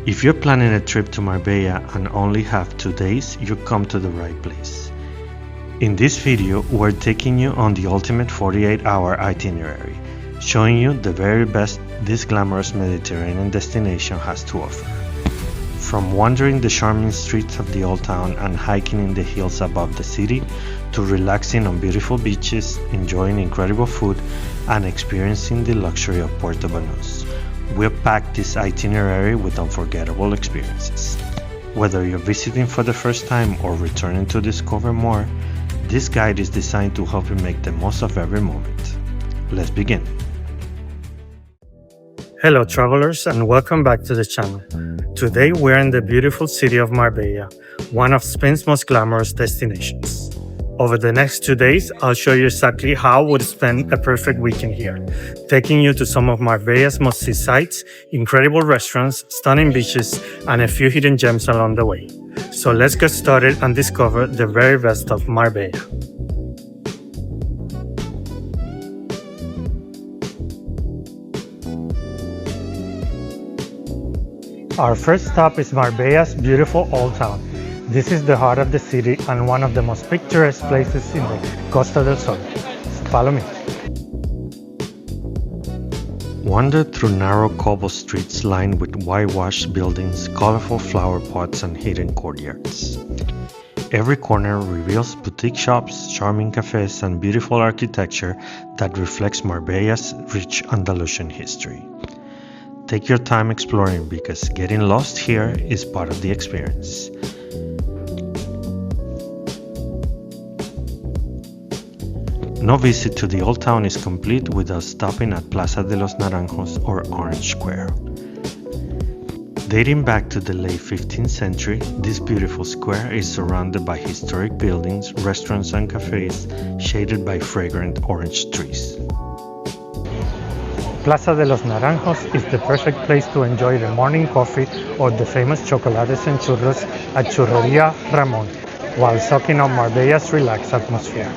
If you're planning a trip to Marbella and only have 2 days, you come to the right place. In this video, we're taking you on the ultimate 48-hour itinerary, showing you the very best this glamorous Mediterranean destination has to offer. From wandering the charming streets of the Old Town and hiking in the hills above the city, to relaxing on beautiful beaches, enjoying incredible food, and experiencing the luxury of Puerto Banus, we've packed this itinerary with unforgettable experiences. Whether you're visiting for the first time or returning to discover more, this guide is designed to help you make the most of every moment. Let's begin. Hello travelers, and welcome back to the channel. Today we're in the beautiful city of Marbella, one of Spain's most glamorous destinations. Over the next 2 days, I'll show you exactly how I would spend a perfect weekend here, taking you to some of Marbella's must-see sights, incredible restaurants, stunning beaches, and a few hidden gems along the way. So let's get started and discover the very best of Marbella. Our first stop is Marbella's beautiful Old Town. This is the heart of the city and one of the most picturesque places in the Costa del Sol. Follow me. Wander through narrow cobble streets lined with whitewashed buildings, colorful flower pots, and hidden courtyards. Every corner reveals boutique shops, charming cafes, and beautiful architecture that reflects Marbella's rich Andalusian history. Take your time exploring because getting lost here is part of the experience. No visit to the Old Town is complete without stopping at Plaza de los Naranjos or Orange Square. Dating back to the late 15th century, this beautiful square is surrounded by historic buildings, restaurants and cafes shaded by fragrant orange trees. Plaza de los Naranjos is the perfect place to enjoy the morning coffee or the famous chocolates and churros at Churreria Ramon, while soaking up Marbella's relaxed atmosphere.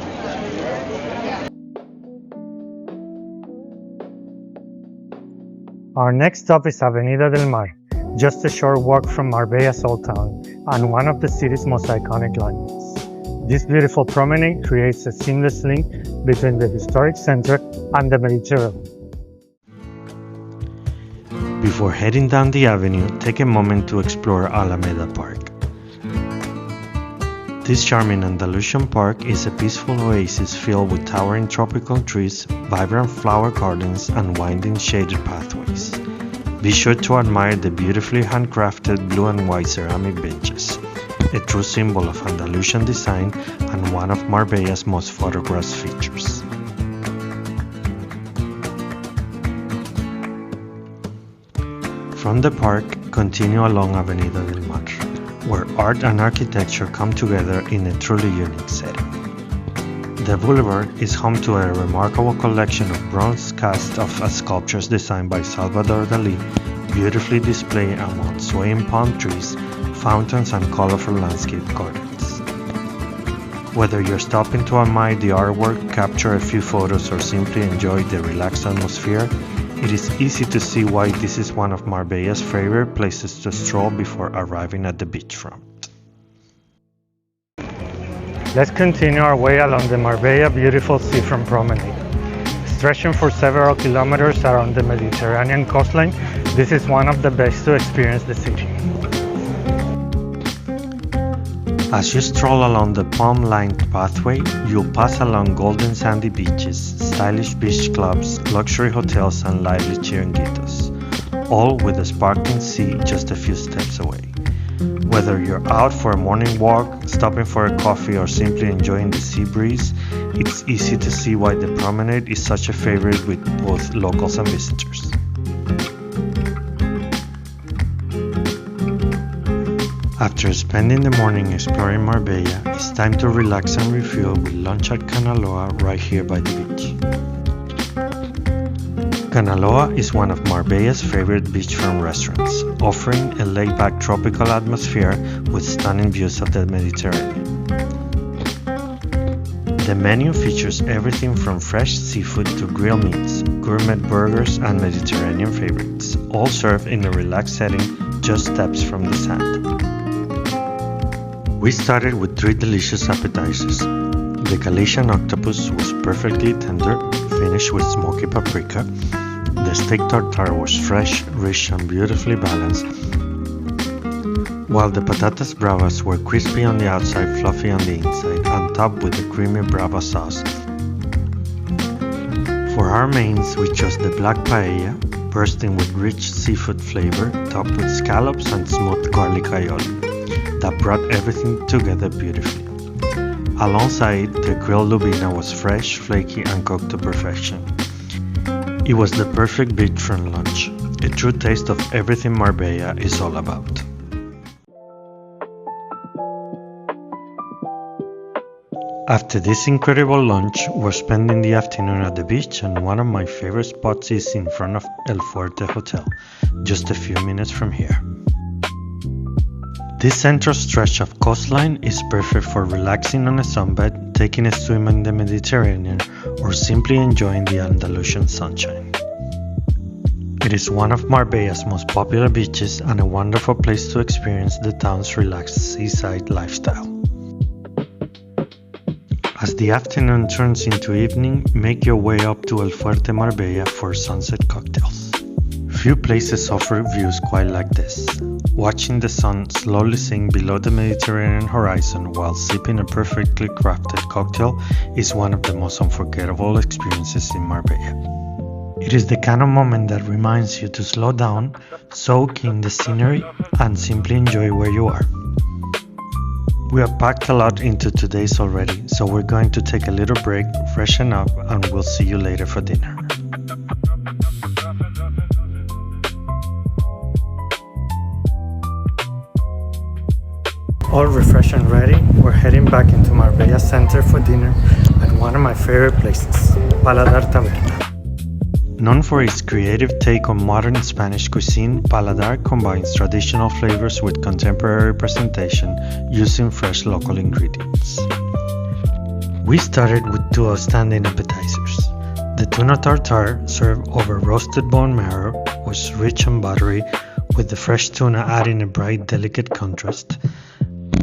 Our next stop is Avenida del Mar, just a short walk from Marbella's Old Town and one of the city's most iconic landmarks. This beautiful promenade creates a seamless link between the historic center and the Mediterranean. Before heading down the avenue, take a moment to explore Alameda Park. This charming Andalusian park is a peaceful oasis filled with towering tropical trees, vibrant flower gardens, and winding shaded pathways. Be sure to admire the beautifully handcrafted blue and white ceramic benches, a true symbol of Andalusian design and one of Marbella's most photographed features. From the park, continue along Avenida del Mar, where art and architecture come together in a truly unique setting. The boulevard is home to a remarkable collection of bronze casts of sculptures designed by Salvador Dali, beautifully displayed among swaying palm trees, fountains, and colorful landscape gardens. Whether you're stopping to admire the artwork, capture a few photos, or simply enjoy the relaxed atmosphere, it is easy to see why this is one of Marbella's favorite places to stroll before arriving at the beachfront. Let's continue our way along the Marbella beautiful seafront promenade. Stretching for several kilometers around the Mediterranean coastline, this is one of the best to experience the city. As you stroll along the palm-lined pathway, you'll pass along golden sandy beaches, stylish beach clubs, luxury hotels, and lively chiringuitos, all with a sparkling sea just a few steps away. Whether you're out for a morning walk, stopping for a coffee, or simply enjoying the sea breeze, it's easy to see why the promenade is such a favorite with both locals and visitors. After spending the morning exploring Marbella, it's time to relax and refuel with lunch at Canaloa right here by the beach. Canaloa is one of Marbella's favorite beachfront restaurants, offering a laid-back tropical atmosphere with stunning views of the Mediterranean. The menu features everything from fresh seafood to grilled meats, gourmet burgers, and Mediterranean favorites, all served in a relaxed setting just steps from the sand. We started with 3 delicious appetizers. The Galician octopus was perfectly tender, finished with smoky paprika. The steak tartare was fresh, rich and beautifully balanced, while the patatas bravas were crispy on the outside, fluffy on the inside, and topped with a creamy brava sauce. For our mains, we chose the black paella, bursting with rich seafood flavor, topped with scallops and smooth garlic aioli, that brought everything together beautifully. Alongside, the grilled lubina was fresh, flaky and cooked to perfection. It was the perfect beachfront lunch, a true taste of everything Marbella is all about. After this incredible lunch, we're spending the afternoon at the beach, and one of my favorite spots is in front of El Fuerte Hotel, just a few minutes from here. This central stretch of coastline is perfect for relaxing on a sunbed, taking a swim in the Mediterranean, or simply enjoying the Andalusian sunshine. It is one of Marbella's most popular beaches and a wonderful place to experience the town's relaxed seaside lifestyle. As the afternoon turns into evening, make your way up to El Fuerte Marbella for sunset cocktails. Few places offer views quite like this. Watching the sun slowly sink below the Mediterranean horizon while sipping a perfectly crafted cocktail is one of the most unforgettable experiences in Marbella. It is the kind of moment that reminds you to slow down, soak in the scenery, and simply enjoy where you are. We have packed a lot into today's already, so we're going to take a little break, freshen up, and we'll see you later for dinner. All refreshed and ready, we're heading back into Marbella Center for dinner at one of my favorite places, Paladar Taberna. Known for its creative take on modern Spanish cuisine, Paladar combines traditional flavors with contemporary presentation using fresh local ingredients. We started with 2 outstanding appetizers. The tuna tartare, served over roasted bone marrow, was rich and buttery, with the fresh tuna adding a bright, delicate contrast,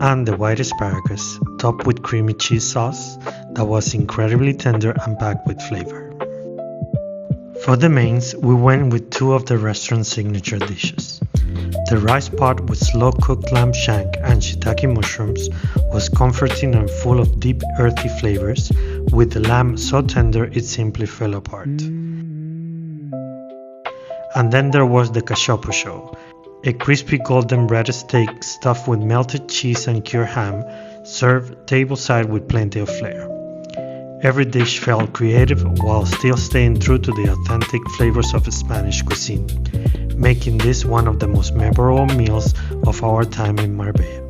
and the white asparagus, topped with creamy cheese sauce that was incredibly tender and packed with flavor. For the mains, we went with 2 of the restaurant's signature dishes. The rice pot with slow-cooked lamb shank and shiitake mushrooms was comforting and full of deep, earthy flavors, with the lamb so tender it simply fell apart. And then there was the cachopo show, a crispy golden breaded steak stuffed with melted cheese and cured ham, served tableside with plenty of flair. Every dish felt creative while still staying true to the authentic flavors of Spanish cuisine, making this one of the most memorable meals of our time in Marbella.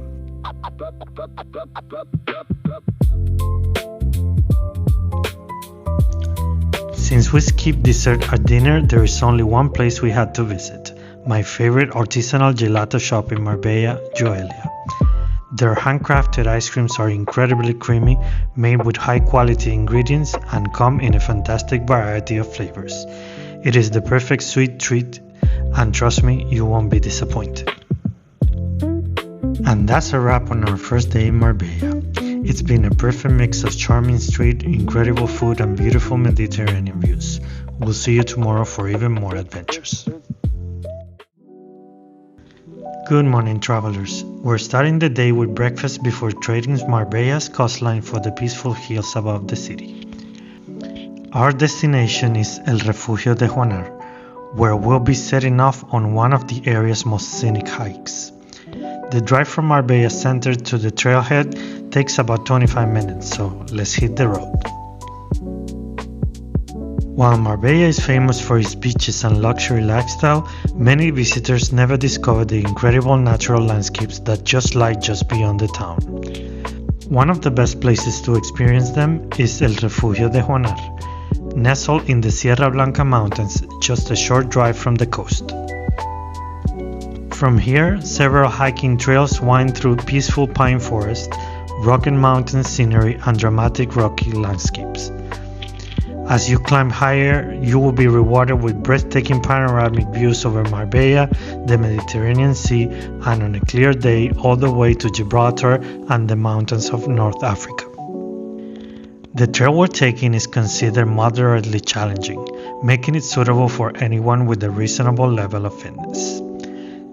Since we skipped dessert at dinner, there is only one place we had to visit, my favorite artisanal gelato shop in Marbella, Joelia. Their handcrafted ice creams are incredibly creamy, made with high-quality ingredients, and come in a fantastic variety of flavors. It is the perfect sweet treat, and trust me, you won't be disappointed. And that's a wrap on our first day in Marbella. It's been a perfect mix of charming street, incredible food, and beautiful Mediterranean views. We'll see you tomorrow for even more adventures. Good morning, travelers. We're starting the day with breakfast before trading Marbella's coastline for the peaceful hills above the city. Our destination is El Refugio de Juanar, where we'll be setting off on one of the area's most scenic hikes. The drive from Marbella Center to the trailhead takes about 25 minutes, so let's hit the road. While Marbella is famous for its beaches and luxury lifestyle, many visitors never discover the incredible natural landscapes that just lie just beyond the town. One of the best places to experience them is El Refugio de Juanar, nestled in the Sierra Blanca mountains, just a short drive from the coast. From here, several hiking trails wind through peaceful pine forest, rugged mountain scenery, and dramatic rocky landscapes. As you climb higher, you will be rewarded with breathtaking panoramic views over Marbella, the Mediterranean Sea, and on a clear day all the way to Gibraltar and the mountains of North Africa. The trail we're taking is considered moderately challenging, making it suitable for anyone with a reasonable level of fitness.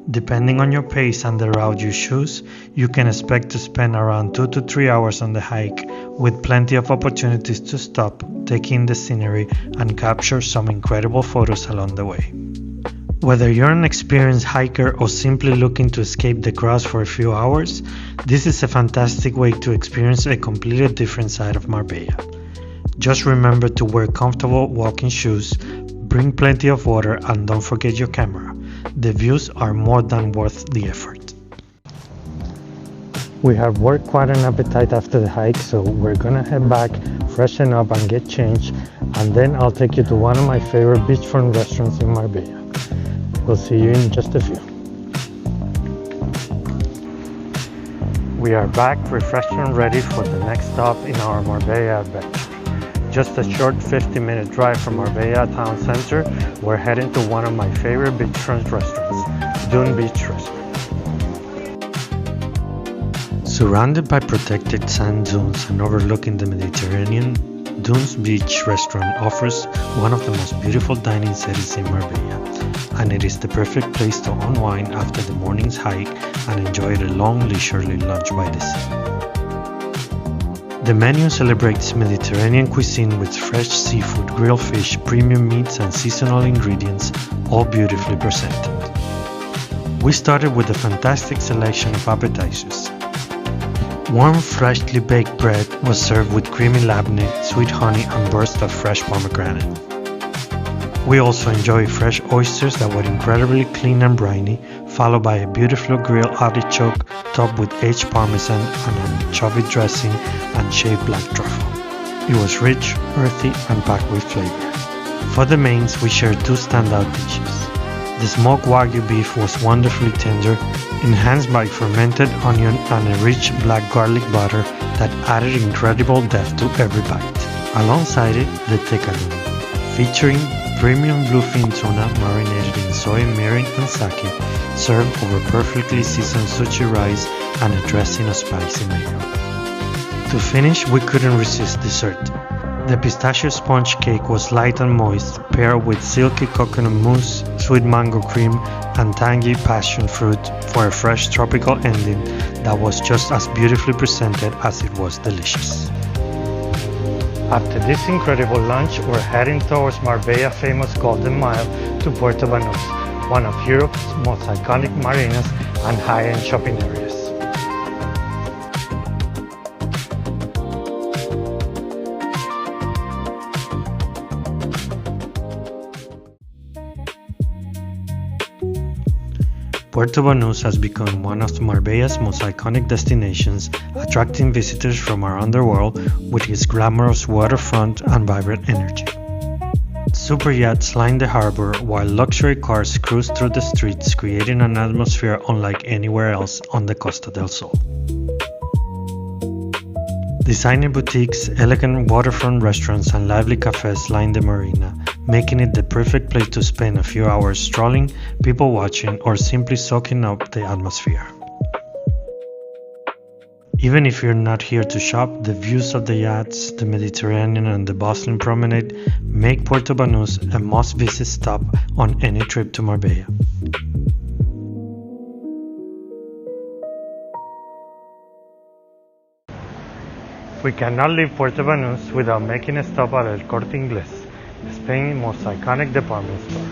Depending on your pace and the route you choose, you can expect to spend around 2 to 3 hours on the hike, with plenty of opportunities to stop, take in the scenery, and capture some incredible photos along the way. Whether you're an experienced hiker or simply looking to escape the crowds for a few hours, this is a fantastic way to experience a completely different side of Marbella. Just remember to wear comfortable walking shoes, bring plenty of water, and don't forget your camera. The views are more than worth the effort. We have worked quite an appetite after the hike, so we're gonna head back, freshen up and get changed, and then I'll take you to one of my favorite beachfront restaurants in Marbella. We'll see you in just a few. We are back, refreshed and ready for the next stop in our Marbella adventure. Just a short 50-minute drive from Marbella town center, we're heading to one of my favorite beachfront restaurants, Dune Beach Restaurant. Surrounded by protected sand dunes and overlooking the Mediterranean, Dune's Beach Restaurant offers one of the most beautiful dining settings in Marbella, and it is the perfect place to unwind after the morning's hike and enjoy a long leisurely lunch by the sea. The menu celebrates Mediterranean cuisine with fresh seafood, grilled fish, premium meats, and seasonal ingredients, all beautifully presented. We started with a fantastic selection of appetizers. Warm, freshly baked bread was served with creamy labneh, sweet honey, and bursts of fresh pomegranate. We also enjoy fresh oysters that were incredibly clean and briny, followed by a beautiful grilled artichoke topped with aged parmesan and anchovy dressing and shaved black truffle. It was rich, earthy, and packed with flavor. For the mains, we shared two standout dishes. The smoked Wagyu beef was wonderfully tender, enhanced by fermented onion and a rich black garlic butter that added incredible depth to every bite. Alongside it, the tikka, featuring premium bluefin tuna marinated in soy, mirin, and sake, served over perfectly seasoned sushi rice and a dressing of spicy mayo. To finish, we couldn't resist dessert. The pistachio sponge cake was light and moist, paired with silky coconut mousse, sweet mango cream, and tangy passion fruit for a fresh tropical ending that was just as beautifully presented as it was delicious. After this incredible lunch, we're heading towards Marbella's famous Golden Mile to Puerto Banus, one of Europe's most iconic marinas and high-end shopping areas. Puerto Banus has become one of Marbella's most iconic destinations, attracting visitors from around the world with its glamorous waterfront and vibrant energy. Super yachts line the harbor while luxury cars cruise through the streets, creating an atmosphere unlike anywhere else on the Costa del Sol. Designer boutiques, elegant waterfront restaurants, and lively cafes line the marina, making it the perfect place to spend a few hours strolling, people watching, or simply soaking up the atmosphere. Even if you're not here to shop, the views of the yachts, the Mediterranean, and the bustling promenade make Puerto Banus a must-visit stop on any trip to Marbella. We cannot leave Puerto Banus without making a stop at El Corte Inglés, Spain's most iconic department store.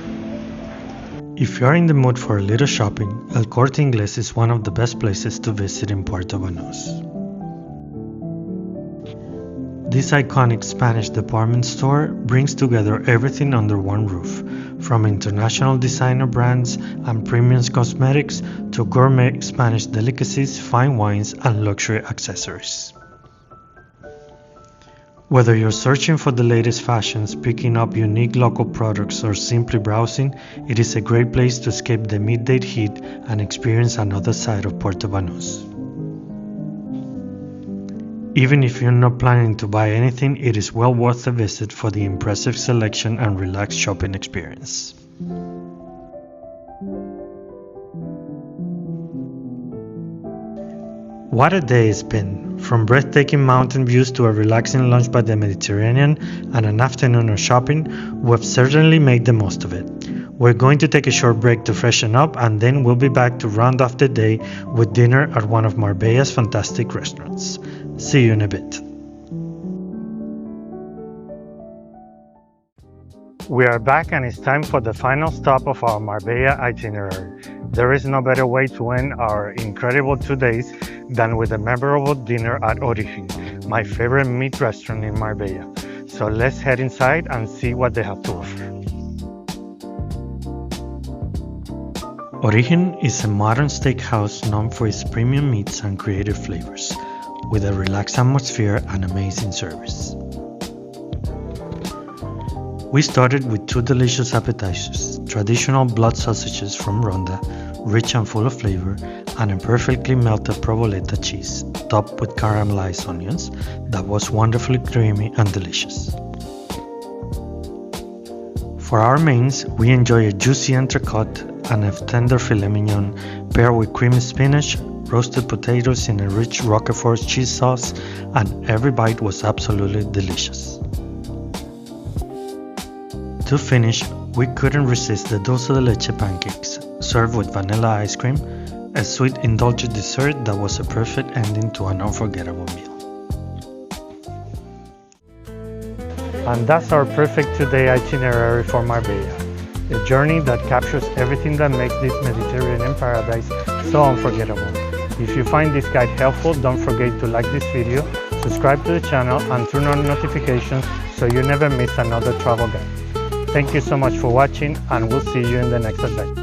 If you're in the mood for a little shopping, El Corte Inglés is one of the best places to visit in Puerto Banus. This iconic Spanish department store brings together everything under one roof, from international designer brands and premium cosmetics to gourmet Spanish delicacies, fine wines, and luxury accessories. Whether you're searching for the latest fashions, picking up unique local products, or simply browsing, it is a great place to escape the midday heat and experience another side of Puerto Banus. Even if you're not planning to buy anything, it is well worth a visit for the impressive selection and relaxed shopping experience. What a day it's been! From breathtaking mountain views to a relaxing lunch by the Mediterranean and an afternoon of shopping, we've certainly made the most of it. We're going to take a short break to freshen up, and then we'll be back to round off the day with dinner at one of Marbella's fantastic restaurants. See you in a bit. We are back, and it's time for the final stop of our Marbella itinerary. There is no better way to end our incredible 2 days than with a memorable dinner at Origen, my favorite meat restaurant in Marbella. So let's head inside and see what they have to offer. Origen is a modern steakhouse known for its premium meats and creative flavors, with a relaxed atmosphere and amazing service. We started with 2 delicious appetizers, traditional blood sausages from Ronda, rich and full of flavor, and a perfectly melted provoleta cheese, topped with caramelized onions that was wonderfully creamy and delicious. For our mains, we enjoy a juicy entrecote and a tender filet mignon paired with creamy spinach, roasted potatoes in a rich Roquefort cheese sauce, and every bite was absolutely delicious. To finish, we couldn't resist the dulce de leche pancakes, served with vanilla ice cream, a sweet indulgent dessert that was a perfect ending to an unforgettable meal. And that's our perfect 2-day itinerary for Marbella, a journey that captures everything that makes this Mediterranean paradise so unforgettable. If you find this guide helpful, don't forget to like this video, subscribe to the channel, and turn on notifications so you never miss another travel guide. Thank you so much for watching, and we'll see you in the next adventure.